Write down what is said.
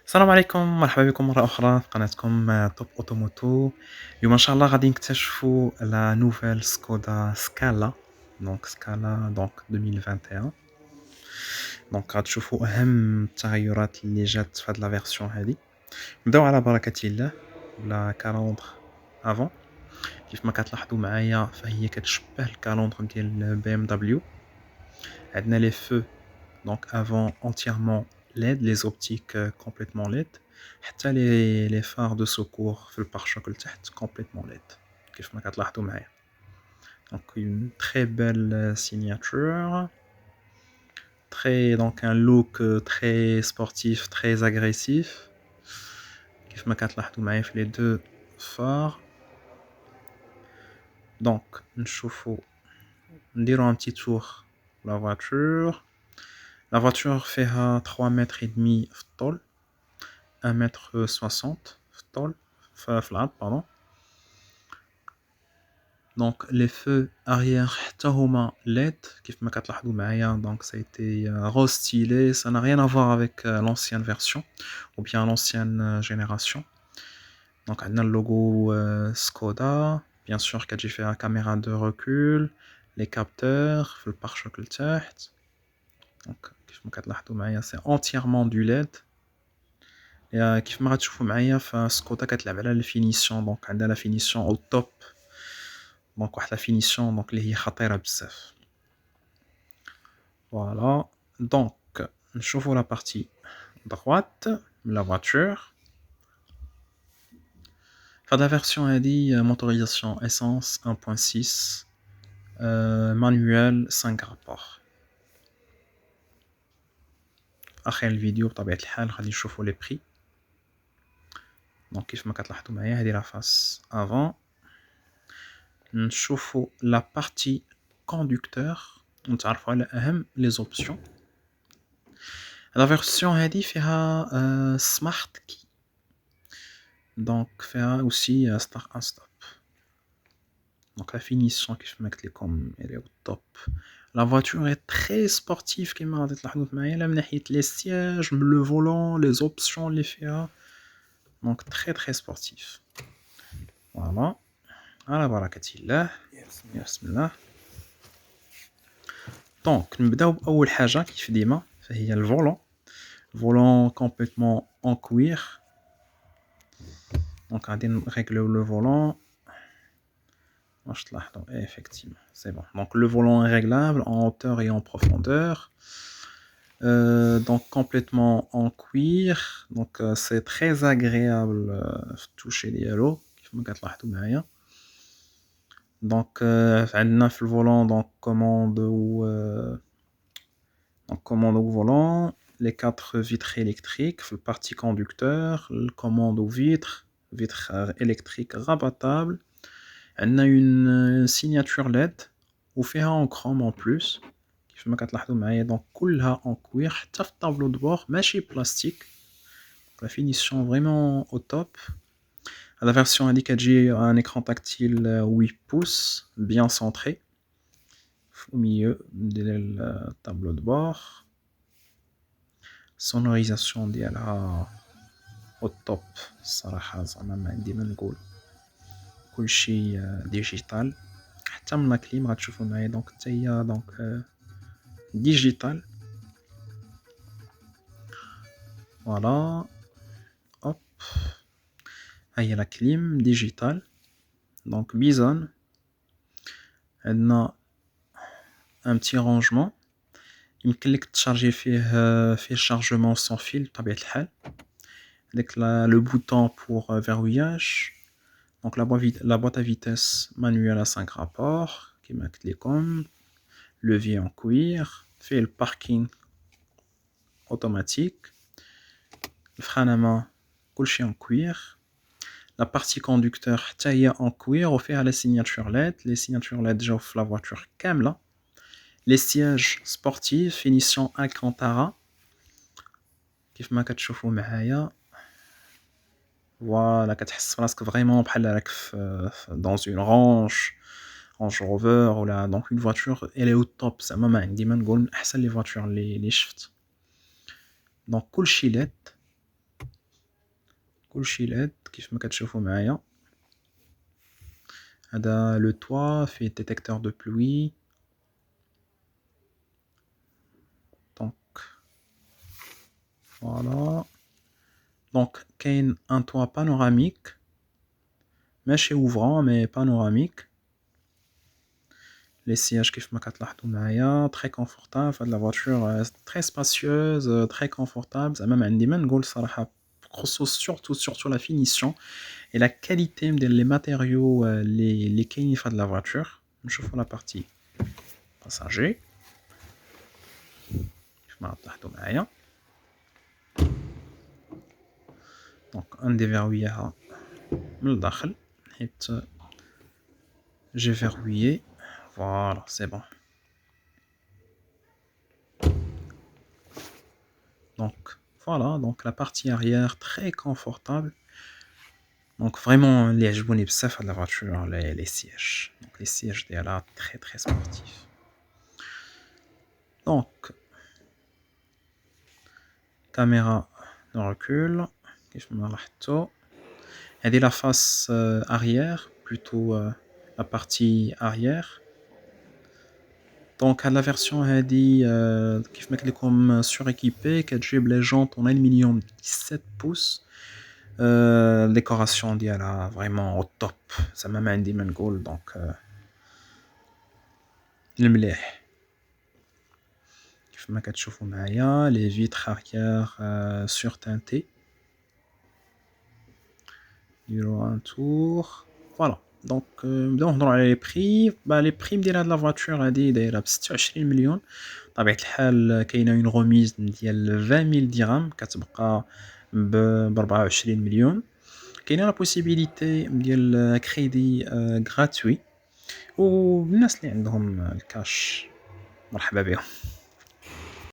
السلام عليكم، مرحبا بكم مرة أخرى في قناتكم توب أوتوموتو. اليوم إن شاء الله غادي نكتشفوا لا نوفيل سكودا سكالا. دونك سكالا 2021. دونك غتشوفوا أهم التغيرات اللي جات في هاد لا فيرسيون هادي. نبداو على بركة الله بلا كالوندر افون. كيف ما كتلاحظوا معايا فهي كتشبه الكالوندر ديال بي ام دبليو. عندنا لي فو donc avant entièrement LED, les optiques complètement LED. حتى les phares de secours في الباراشوك لتحت complètement LED كيف ما كتلاحظوا معايا. Donc une très belle signature, très donc un look très sportif, très agressif كيف ما كتلاحظوا معايا في les deux phares. Donc نشوفوا نديرو un petit tour la voiture. La voiture فيها 3 متر et demi في الطول, 1m60 في الطول في العرض pardon. Donc les feux arrière حتى هما LED كيف ما كتلاحظوا معايا. Donc ça a été restylé, ça n'a rien à voir avec l'ancienne version ou bien l'ancienne génération. Donc عندنا le logo Skoda, bien sûr كتجي فيها caméra de recul, les capteurs في الباراشوك لتحت. Donc كيف ما كتلاحظوا معايا c'est entièrement du LED. كيف ما غتشوفوا معايا فسكودا كتلعب على الفينيسيون. دونك عندها لا فينيسيون او توب. دونك واحد لا فينيسيون دونك اللي هي خطيره بزاف. فوالا دونك نشوفوا لا بارتي droite من لا فواتور. فهاد لا فيرسيون هادي موتوريزاسيون اسانس 1.6 مانويل 5 رابور. اخر الفيديو بطبيعه الحال غادي نشوفوا لي بري. دونك كيف ما كتلاحظوا معايا هادي لا فاس افون. نشوفوا لا بارتي كوندكتور ونتعرفوا على اهم لي زوبسيون. لا فيرسيون هادي فيها سمارت كي. دونك فيها اوسي ستار ان ستوب. دونك لا فينيسيون كيف ما قلت لكم هي توب. لا فواتور اي تري سبورتيف كيما غادي تلاحظوا معايا لا من ناحيه لي سياج من لو فولون لي زوبسيون اللي فيها. دونك تري سبورتيف. فوالا على بركه الله. بسم الله. دونك نبداو باول حاجه كيف ديما فهي الفولون. فولون كومبليتمون en cuir. دونك غادي نريغليو لو فولون. واش تلاحظوا effectivement c'est bon. Donc le volant est réglable en hauteur et en profondeur. Donc complètement en cuir. Donc c'est très agréable في التوشي ديالو كيف ما كتلاحظوا معايا. دونك عندنا في الفولون دونك commande au volant, les 4 vitres électriques, le partie conducteur, le commande aux vitres électriques rabattables. On a une signature LED ou fait en chrome en plus. كيف ما كتلاحظوا معايا donc كلها en cuir حتى في الطابلو de bord ماشي plastique. La finition vraiment au top. La version indique un écran tactile 8 pouces bien centré au milieu du tableau de bord. Sonorisation ديالها au top الصراحة زعما ما عندي ما نقول. كلشي ديجيتال حتى من لاكليم غتشوفوا معايا دونك حتى هي دونك ديجيتال. فوالا هوب ها هي لا كليم ديجيتال دونك بيزون. عندنا ان بتي رونجمون يمكن لك تشارجي فيه شارجمون سون فيل بطبيعة الحال. ديك لو بوطون بور فيروياج. دونك la boîte à vitesse manuelle à 5 rapports كيما قلت لكم. levier en cuir. فيه الباركينغ automatique. الفران à main كلشي en cuir. La partie conducteur حتى هي en cuir وفيها la signature LED. Les signatures LED جاو في la voiture كاملة. Les sièges sportifs finition Alcantara كيف ما كتشوفوا معايا. فوالا كتحس براسك فريمون بحال راك dans une range rover ولا donc une voiture elle est au top. زعما ما عندي ما نقول من احسن لي voiture اللي شفت. دونك كلشي LED. كلشي LED كيف ما كتشوفوا معايا. هذا لو toit فيه détecteur de pluie. Donc voilà. Donc كاين un toit panoramique ماشي ouvrant mais panoramique. Les sièges كيف ما كتلاحظوا معايا très confortable. هاد la voiture très spacieuse, très confortable. زعما ما عندي ما نقول الصراحه بخصوص surtout la finition et la qualité ديال les matériaux اللي كاينين في هاد la voiture. نشوفوا la partie passager كيف ما غتلاحظوا معايا. دونك نديفيروييها من الداخل حيت j'ai verrouillé. Voilà, c'est bon. Donc voilà, donc la partie arrière très confortable. Donc vraiment اللي عجبوني بزاف هاد la voiture les sièges. Donc les sièges ديالها très sportifs. Donc caméra de recul كيف ما لاحظتوا. هذه la face arrière plutôt la partie arrière. Donc à la version هذه كيف ما قلت لكم suréquipée كتجيب les jantes en aluminium 17 pouces. Décoration ديالها vraiment au top. زعما ما عندي ما نقول. Donc المليح كيف ما كتشوفوا معايا les vitres arrière surteintées. نديرو un tour. Voilà. Donc نبداو نهضروا على les prix. Les prix ديال هاد la voiture هادي دايره ب 26 مليون. بطبيعة الحال كاينه une remise ديال 20,000 درهم كتبقى ب 24 مليون. كاينه la possibilité ديال كريدي gratuit. والناس اللي عندهم الكاش مرحبا بهم.